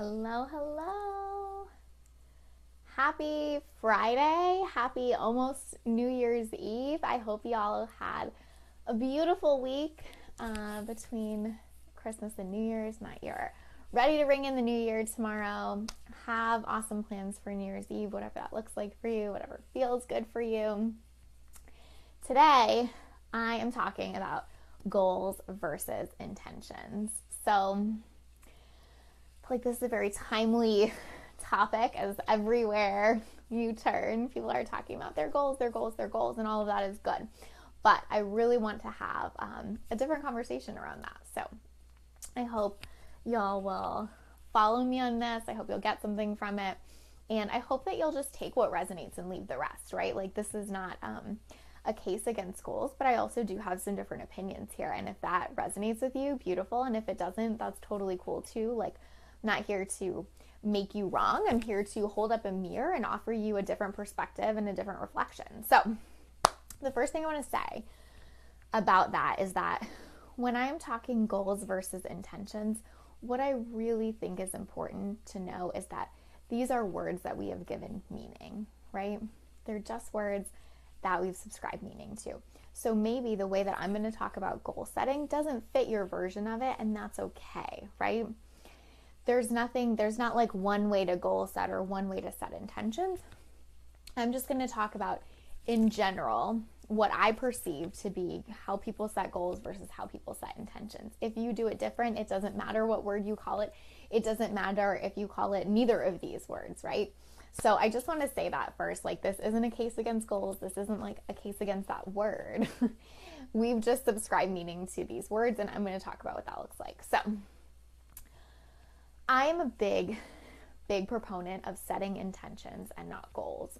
Hello, hello. Happy Friday. Happy almost New Year's Eve. I hope you all had a beautiful week between Christmas and New Year's, that you're ready to ring in the new year tomorrow. Have awesome plans for New Year's Eve, whatever that looks like for you, whatever feels good for you. Today, I am talking about goals versus intentions. So, like this is a very timely topic as everywhere you turn, people are talking about their goals, and all of that is good. But I really want to have a different conversation around that. So I hope y'all will follow me on this. I hope you'll get something from it. And I hope that you'll just take what resonates and leave the rest, right? Like this is not a case against goals, but I also do have some different opinions here. And if that resonates with you, beautiful. And if it doesn't, that's totally cool too. Like, I'm not here to make you wrong. I'm here to hold up a mirror and offer you a different perspective and a different reflection. So the first thing I want to say about that is that when I'm talking goals versus intentions, what I really think is important to know is that these are words that we have given meaning, right? They're just words that we've subscribed meaning to. So maybe the way that I'm going to talk about goal setting doesn't fit your version of it, and that's okay, right? There's not like one way to goal set or one way to set intentions. I'm just going to talk about in general what I perceive to be how people set goals versus how people set intentions. If you do it different, it doesn't matter what word you call it. It doesn't matter if you call it neither of these words, right? So I just want to say that first, like this isn't a case against goals. This isn't like a case against that word. We've just subscribed meaning to these words, and I'm going to talk about what that looks like. So I'm a big proponent of setting intentions and not goals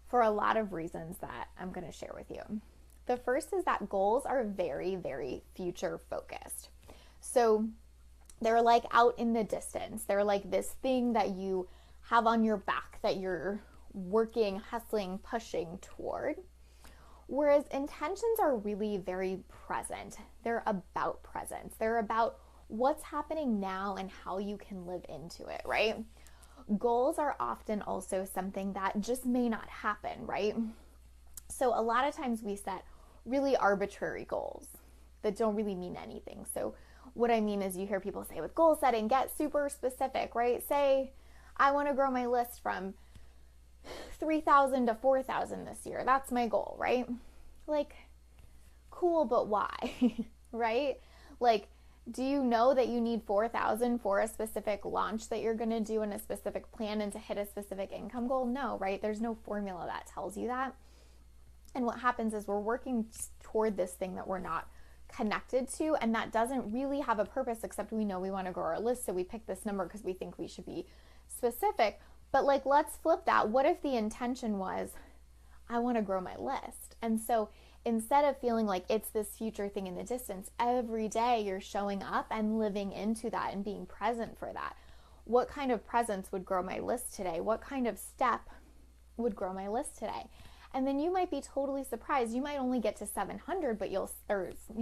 for a lot of reasons that I'm going to share with you. The first is that goals are very, very future focused. So they're like out in the distance. They're like this thing that you have on your back that you're working, hustling, pushing toward. Whereas intentions are really very present. They're about presence. They're about what's happening now and how you can live into it, right? Goals are often also something that just may not happen, right? So a lot of times we set really arbitrary goals that don't really mean anything. So what I mean is you hear people say with goal setting, get super specific, right? Say, I want to grow my list from 3,000 to 4,000 this year. That's my goal, right? Like, cool, but why? Right? Like, do you know that you need 4,000 for a specific launch that you're going to do in a specific plan and to hit a specific income goal? No, right? There's no formula that tells you that. And what happens is we're working toward this thing that we're not connected to, and that doesn't really have a purpose except we know we want to grow our list, so we pick this number because we think we should be specific. But like, let's flip that. What if the intention was, I want to grow my list? And so instead of feeling like it's this future thing in the distance, every day you're showing up and living into that and being present for that. What kind of presence would grow my list today? What kind of step would grow my list today? And then you might be totally surprised. You might only get to 700, but you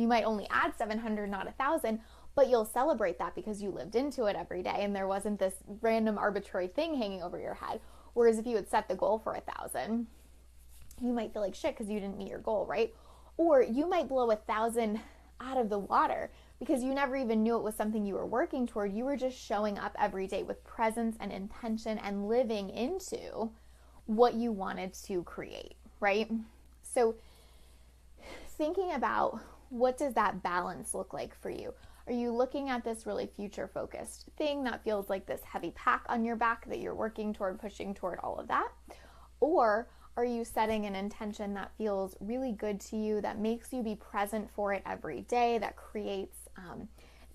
might only add 700, not 1,000, but you'll celebrate that because you lived into it every day and there wasn't this random arbitrary thing hanging over your head. Whereas if you had set the goal for 1,000, you might feel like shit because you didn't meet your goal, right? Or you might blow 1,000 out of the water because you never even knew it was something you were working toward. You were just showing up every day with presence and intention and living into what you wanted to create, right? So thinking about what does that balance look like for you? Are you looking at this really future focused thing that feels like this heavy pack on your back that you're working toward, pushing toward, all of that? Or are you setting an intention that feels really good to you, that makes you be present for it every day, that creates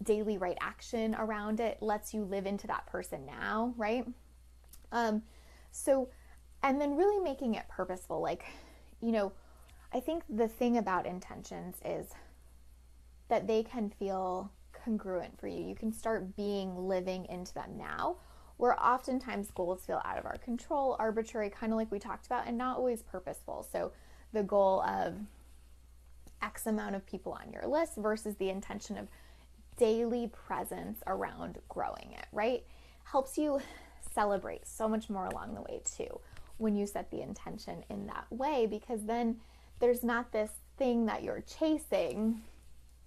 daily right action around it, lets you live into that person now, right? And then really making it purposeful. Like, I think the thing about intentions is that they can feel congruent for you. You can start living into them now, where oftentimes goals feel out of our control, arbitrary, kind of like we talked about, and not always purposeful. So the goal of X amount of people on your list versus the intention of daily presence around growing it, right? helps you celebrate so much more along the way too when you set the intention in that way, because then there's not this thing that you're chasing.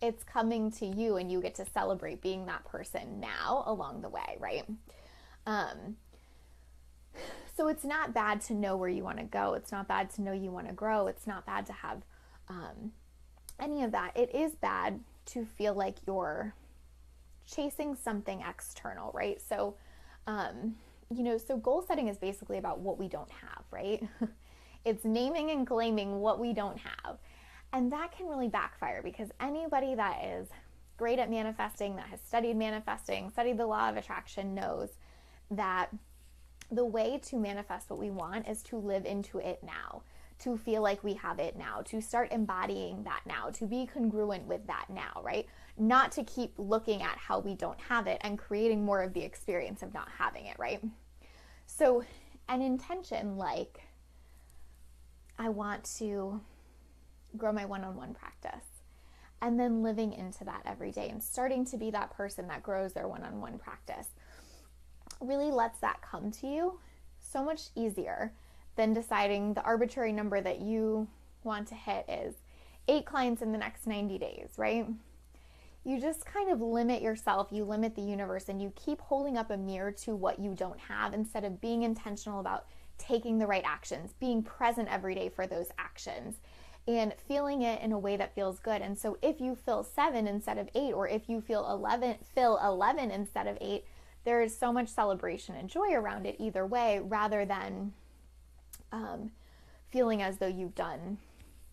It's coming to you and you get to celebrate being that person now along the way, right? So it's not bad to know where you want to go. It's not bad to know you want to grow. It's not bad to have any of that. It is bad to feel like you're chasing something external, right? So, so goal setting is basically about what we don't have, right? It's naming and claiming what we don't have. And that can really backfire, because anybody that is great at manifesting, that has studied manifesting, studied the law of attraction, knows that the way to manifest what we want is to live into it now, to feel like we have it now, to start embodying that now, to be congruent with that now, right? Not to keep looking at how we don't have it and creating more of the experience of not having it, right? So an intention like, I want to grow my one-on-one practice, and then living into that every day and starting to be that person that grows their one-on-one practice really lets that come to you so much easier than deciding the arbitrary number that you want to hit is 8 clients in the next 90 days, right? You just kind of limit yourself, you limit the universe, and you keep holding up a mirror to what you don't have instead of being intentional about taking the right actions, being present every day for those actions, and feeling it in a way that feels good. And so if you feel 7 instead of 8, or if you feel 11 instead of 8, there is so much celebration and joy around it either way, rather than feeling as though you've done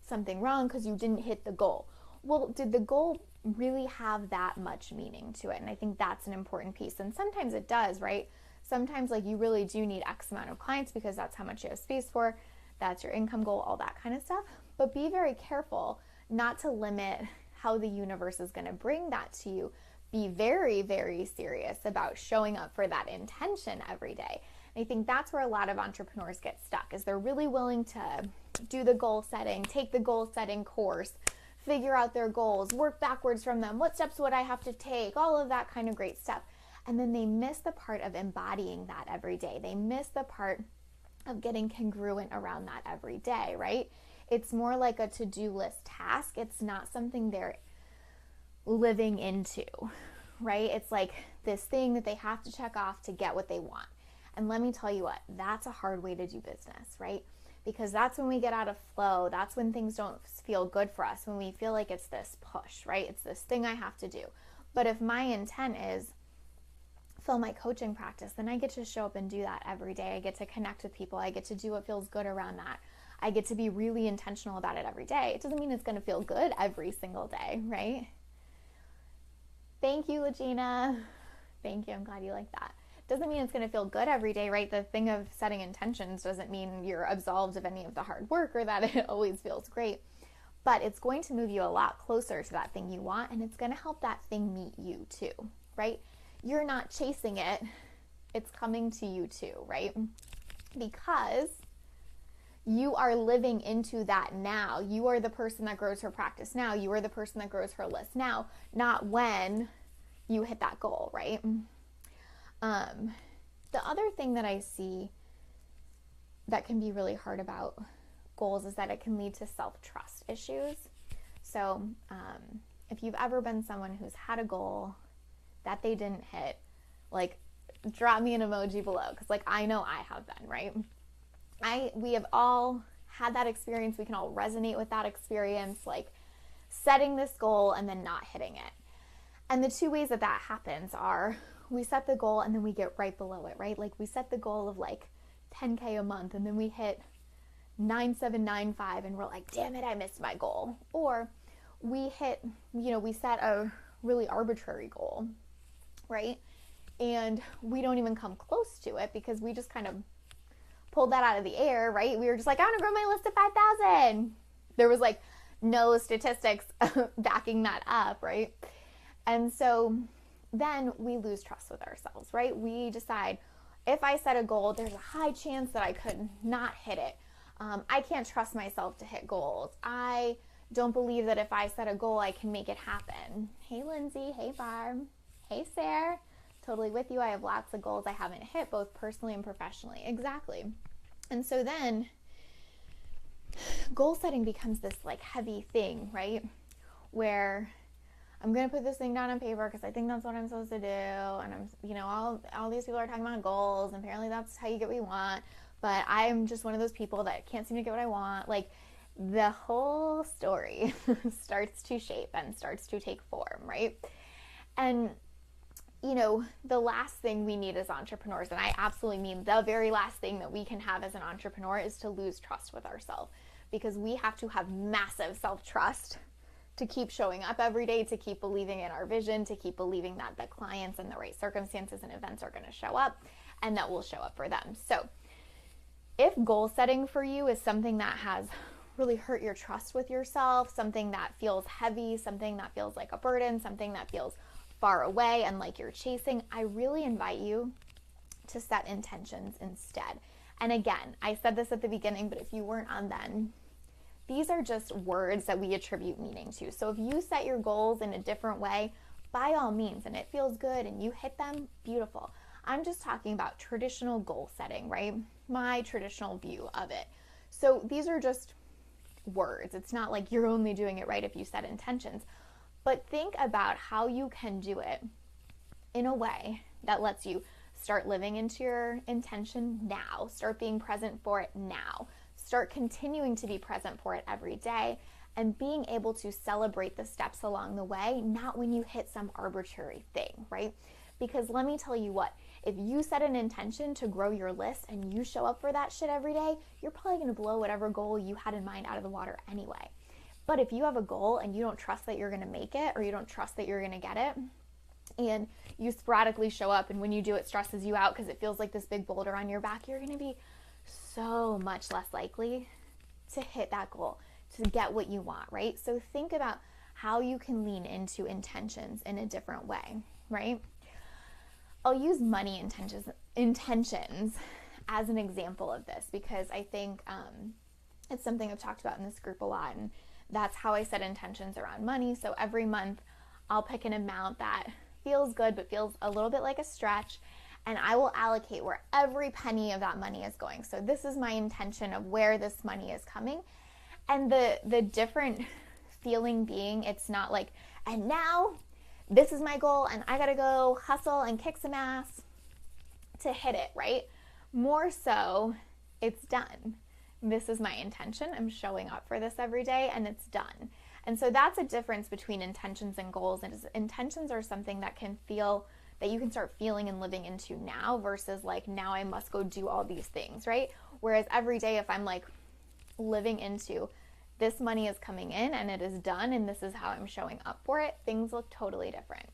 something wrong because you didn't hit the goal. Well, did the goal really have that much meaning to it? And I think that's an important piece. And sometimes it does, right? Sometimes like you really do need X amount of clients because that's how much you have space for. That's your income goal, all that kind of stuff. But be very careful not to limit how the universe is going to bring that to you. Be very, very serious about showing up for that intention every day. And I think that's where a lot of entrepreneurs get stuck, is they're really willing to do the goal setting, take the goal setting course, figure out their goals, work backwards from them. What steps would I have to take? All of that kind of great stuff. And then they miss the part of embodying that every day. They miss the part of getting congruent around that every day, right? It's more like a to-do list task. It's not something they're living into, right? It's like this thing that they have to check off to get what they want. And let me tell you what, that's a hard way to do business, right? Because that's when we get out of flow. That's when things don't feel good for us, when we feel like it's this push, right? It's this thing I have to do. But if my intent is fill my coaching practice, then I get to show up and do that every day. I get to connect with people. I get to do what feels good around that. I get to be really intentional about it every day. It doesn't mean it's going to feel good every single day, right? Thank you, Legina. Thank you. I'm glad you like that. Doesn't mean it's going to feel good every day, right? The thing of setting intentions doesn't mean you're absolved of any of the hard work or that it always feels great. But it's going to move you a lot closer to that thing you want, and it's going to help that thing meet you too, right? You're not chasing it. It's coming to you too, right? Because you are living into that now. You are the person that grows her practice now. You are the person that grows her list now, not when you hit that goal, right? The other thing that I see that can be really hard about goals is that it can lead to self-trust issues. So if you've ever been someone who's had a goal that they didn't hit, like drop me an emoji below, because like I know I have been, right? We have all had that experience. We can all resonate with that experience, like setting this goal and then not hitting it. And the two ways that that happens are we set the goal and then we get right below it, right? Like we set the goal of like 10K a month and then we hit 9795 and we're like, damn it, I missed my goal. Or we hit, we set a really arbitrary goal, right? And we don't even come close to it because we just kind of pulled that out of the air, right? We were just like, I want to grow my list to 5,000. There was like no statistics backing that up, right? And so then we lose trust with ourselves, right? We decide, if I set a goal, there's a high chance that I could not hit it. I can't trust myself to hit goals. I don't believe that if I set a goal, I can make it happen. Hey, Lindsay. Hey, Barb. Hey, Sarah. totally with you. I have lots of goals I haven't hit, both personally and professionally. Exactly. And so then goal setting becomes this like heavy thing, right? Where I'm going to put this thing down on paper because I think that's what I'm supposed to do. And I'm, you know, all these people are talking about goals, and apparently that's how you get what you want. But I'm just one of those people that can't seem to get what I want. Like, the whole story starts to shape and starts to take form, right? And, you know, the last thing we need as entrepreneurs, and I absolutely mean the very last thing that we can have as an entrepreneur, is to lose trust with ourselves, because we have to have massive self-trust to keep showing up every day, to keep believing in our vision, to keep believing that the clients and the right circumstances and events are going to show up, and that we'll show up for them. So if goal setting for you is something that has really hurt your trust with yourself, something that feels heavy, something that feels like a burden, something that feels far away and like you're chasing, I really invite you to set intentions instead. And again, I said this at the beginning, but if you weren't on then, these are just words that we attribute meaning to. So if you set your goals in a different way, by all means, and it feels good and you hit them, beautiful. I'm just talking about traditional goal setting, right? My traditional view of it. So these are just words. It's not like you're only doing it right if you set intentions, but think about how you can do it in a way that lets you start living into your intention now, start being present for it now, start continuing to be present for it every day, and being able to celebrate the steps along the way, not when you hit some arbitrary thing, right? Because let me tell you what, if you set an intention to grow your list and you show up for that shit every day, you're probably going to blow whatever goal you had in mind out of the water anyway. But if you have a goal and you don't trust that you're going to make it, or you don't trust that you're going to get it, and you sporadically show up, and when you do, it stresses you out because it feels like this big boulder on your back, you're going to be so much less likely to hit that goal, to get what you want, right? So think about how you can lean into intentions in a different way, right? I'll use money intentions as an example of this, because I think it's something I've talked about in this group a lot, and that's how I set intentions around money. So every month I'll pick an amount that feels good but feels a little bit like a stretch, and I will allocate where every penny of that money is going. So this is my intention of where this money is coming. And the different feeling being, it's not like, and now this is my goal and I gotta go hustle and kick some ass to hit it, right? More so, it's done. This is my intention. I'm showing up for this every day, and it's done. And so that's a difference between intentions and goals. And intentions are something that can feel, that you can start feeling and living into now, versus like, now I must go do all these things, right? Whereas every day, if I'm like living into, this money is coming in and it is done, and this is how I'm showing up for it, things look totally different.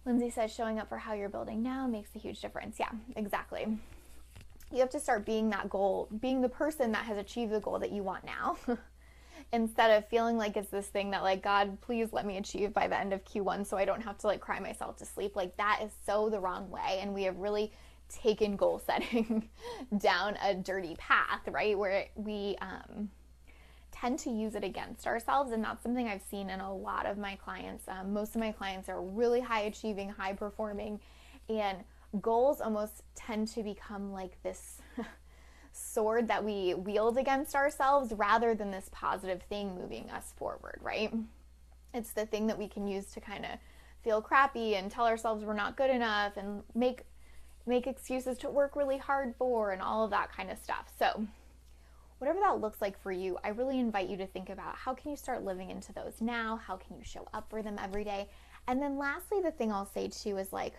Lindsay says showing up for how you're building now makes a huge difference. Yeah, exactly. You have to start being that goal, being the person that has achieved the goal that you want now, instead of feeling like it's this thing that like, God, please let me achieve by the end of Q1 so I don't have to like cry myself to sleep. Like, that is so the wrong way. And we have really taken goal setting down a dirty path, right? Where we tend to use it against ourselves. And that's something I've seen in a lot of my clients. Most of my clients are really high achieving, high performing, and goals almost tend to become like this sword that we wield against ourselves, rather than this positive thing moving us forward, right? It's the thing that we can use to kind of feel crappy and tell ourselves we're not good enough, and make excuses to work really hard for, and all of that kind of stuff. So whatever that looks like for you, I really invite you to think about, how can you start living into those now? How can you show up for them every day? And then lastly, the thing I'll say too is like,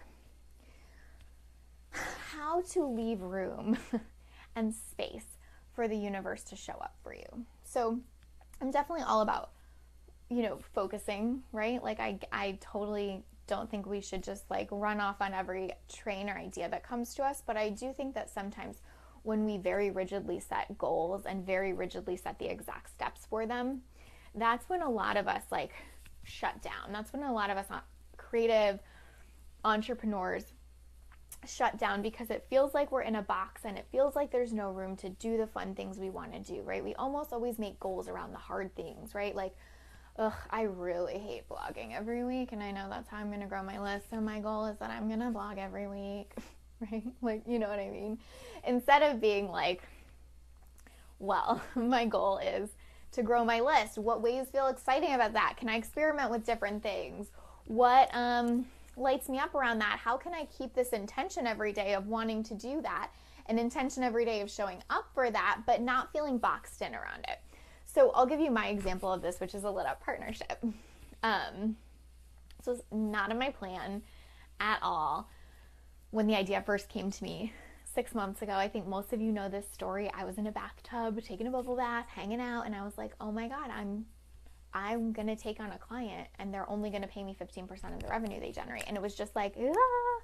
how to leave room and space for the universe to show up for you. So I'm definitely all about, focusing, right? Like I totally don't think we should just like run off on every train or idea that comes to us. But I do think that sometimes when we very rigidly set goals and very rigidly set the exact steps for them, that's when a lot of us like shut down. That's when a lot of us creative entrepreneurs shut down, because it feels like we're in a box and it feels like there's no room to do the fun things we want to do, right? We almost always make goals around the hard things, right? Like, ugh, I really hate blogging every week, and I know that's how I'm going to grow my list. So my goal is that I'm going to blog every week, right? Like, you know what I mean? Instead of being like, well, my goal is to grow my list. What ways feel exciting about that? Can I experiment with different things? What lights me up around that? How can I keep this intention every day of wanting to do that? An intention every day of showing up for that, but not feeling boxed in around it. So I'll give you my example of this, which is a lit up partnership. So it's not in my plan at all. When the idea first came to me 6 months ago, I think most of you know this story. I was in a bathtub, taking a bubble bath, hanging out, and I was like, oh my God, I'm going to take on a client and they're only going to pay me 15% of the revenue they generate. And it was just like, ah.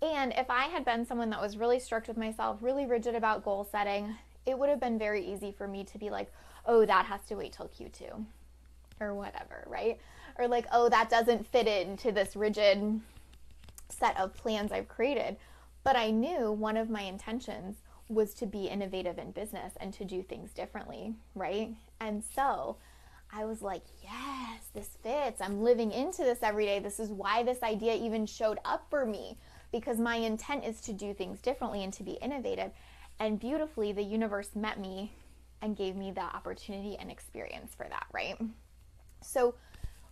And if I had been someone that was really strict with myself, really rigid about goal setting, it would have been very easy for me to be like, oh, that has to wait till Q2 or whatever, right? Or like, oh, that doesn't fit into this rigid set of plans I've created. But I knew one of my intentions was to be innovative in business and to do things differently, right? And so I was like, yes, this fits. I'm living into this every day. This is why this idea even showed up for me, because my intent is to do things differently and to be innovative. And beautifully, the universe met me and gave me the opportunity and experience for that, right? So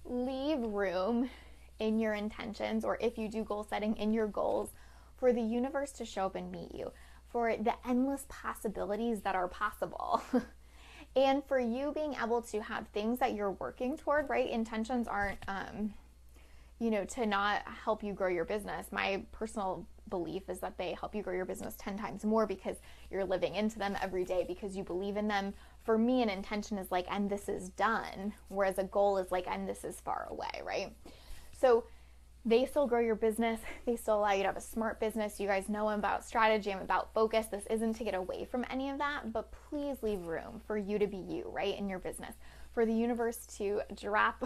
leave room in your intentions, or if you do goal setting, in your goals, for the universe to show up and meet you, for the endless possibilities that are possible. And for you being able to have things that you're working toward, right? Intentions aren't, to not help you grow your business. My personal belief is that they help you grow your business 10 times more because you're living into them every day, because you believe in them. For me, an intention is like, and this is done, whereas a goal is like, and this is far away, right? So they still grow your business. They still allow you to have a smart business. You guys know I'm about strategy. I'm about focus. This isn't to get away from any of that, but please leave room for you to be you, right, in your business, for the universe to drop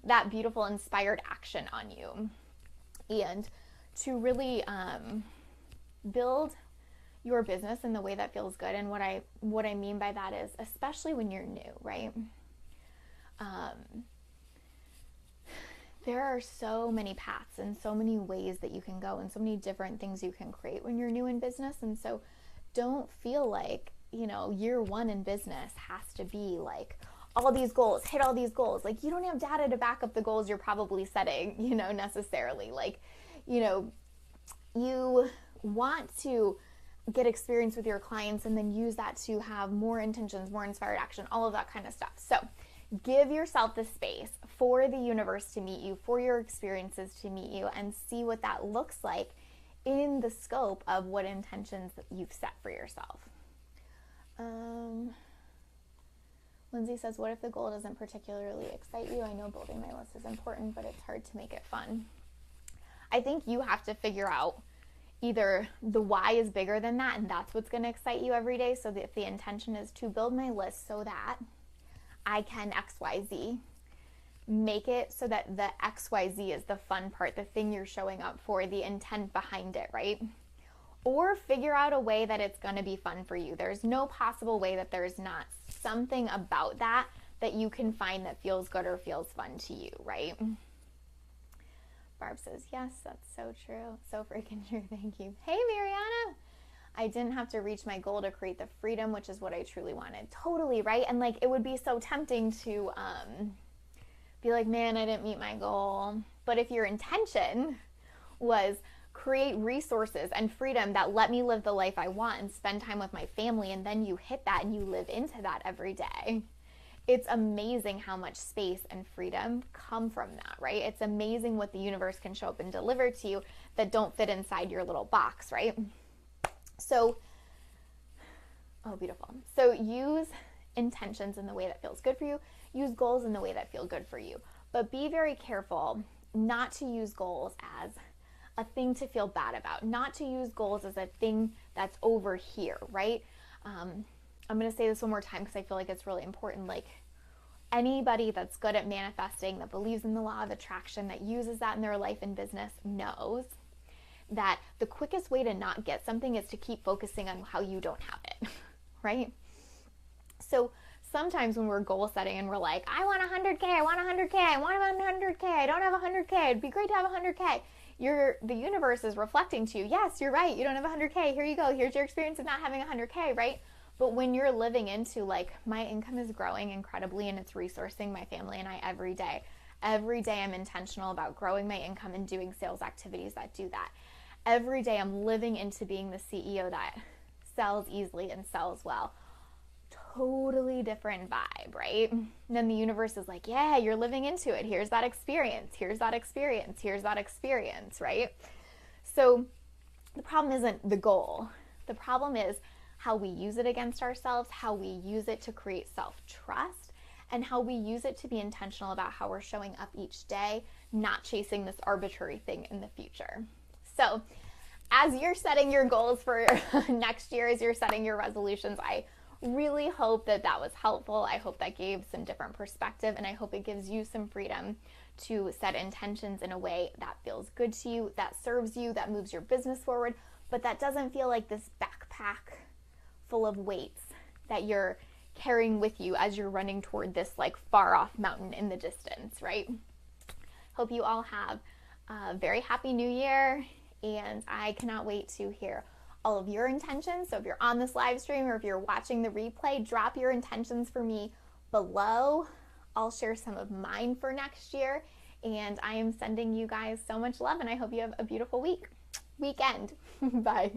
that beautiful inspired action on you, and to really build your business in the way that feels good. And what I mean by that is, especially when you're new, right? There are so many paths and so many ways that you can go and so many different things you can create when you're new in business. And so don't feel like, year one in business has to be like all these goals, hit all these goals. Like, you don't have data to back up the goals you're probably setting, necessarily. Like, you want to get experience with your clients and then use that to have more intentions, more inspired action, all of that kind of stuff. So give yourself the space for the universe to meet you, for your experiences to meet you, and see what that looks like in the scope of what intentions that you've set for yourself. Lindsay says, what if the goal doesn't particularly excite you? I know building my list is important, but it's hard to make it fun. I think you have to figure out either the why is bigger than that, and that's what's going to excite you every day. So that if the intention is to build my list so that I can XYZ, make it so that the XYZ is the fun part, the thing you're showing up for, the intent behind it, right? Or figure out a way that it's going to be fun for you. There's no possible way that there's not something about that you can find that feels good or feels fun to you, right? Barb says, yes, that's so true. So freaking true. Thank you. Hey, Mariana. I didn't have to reach my goal to create the freedom, which is what I truly wanted. Totally, right? And like, it would be so tempting to be like, man, I didn't meet my goal. But if your intention was create resources and freedom that let me live the life I want and spend time with my family, and then you hit that and you live into that every day, it's amazing how much space and freedom come from that, right? It's amazing what the universe can show up and deliver to you that don't fit inside your little box, right? So, oh, beautiful. So use intentions in the way that feels good for you. Use goals in the way that feel good for you. But be very careful not to use goals as a thing to feel bad about, not to use goals as a thing that's over here, right? I'm going to say this one more time because I feel like it's really important. Like, anybody that's good at manifesting, that believes in the law of attraction, that uses that in their life and business, knows that the quickest way to not get something is to keep focusing on how you don't have it, right? So sometimes when we're goal setting and we're like, I want 100K, I want 100K, I want 100K, I don't have 100K, it'd be great to have 100K. The universe is reflecting to you, yes, you're right, you don't have 100K, here you go, here's your experience of not having 100K, right? But when you're living into like, my income is growing incredibly and it's resourcing my family and I every day. Every day I'm intentional about growing my income and doing sales activities that do that. Every day I'm living into being the CEO that sells easily and sells well. Totally different vibe, right? And then the universe is like, yeah, you're living into it. Here's that experience. Here's that experience. Here's that experience, right? So the problem isn't the goal. The problem is how we use it against ourselves, how we use it to create self-trust, and how we use it to be intentional about how we're showing up each day, not chasing this arbitrary thing in the future. So as you're setting your goals for next year, as you're setting your resolutions, I really hope that was helpful. I hope that gave some different perspective, and I hope it gives you some freedom to set intentions in a way that feels good to you, that serves you, that moves your business forward, but that doesn't feel like this backpack full of weights that you're carrying with you as you're running toward this like far off mountain in the distance, right? Hope you all have a very happy new year, and I cannot wait to hear all of your intentions. So if you're on this live stream or if you're watching the replay, drop your intentions for me below. I'll share some of mine for next year, and I am sending you guys so much love, and I hope you have a beautiful weekend. Bye.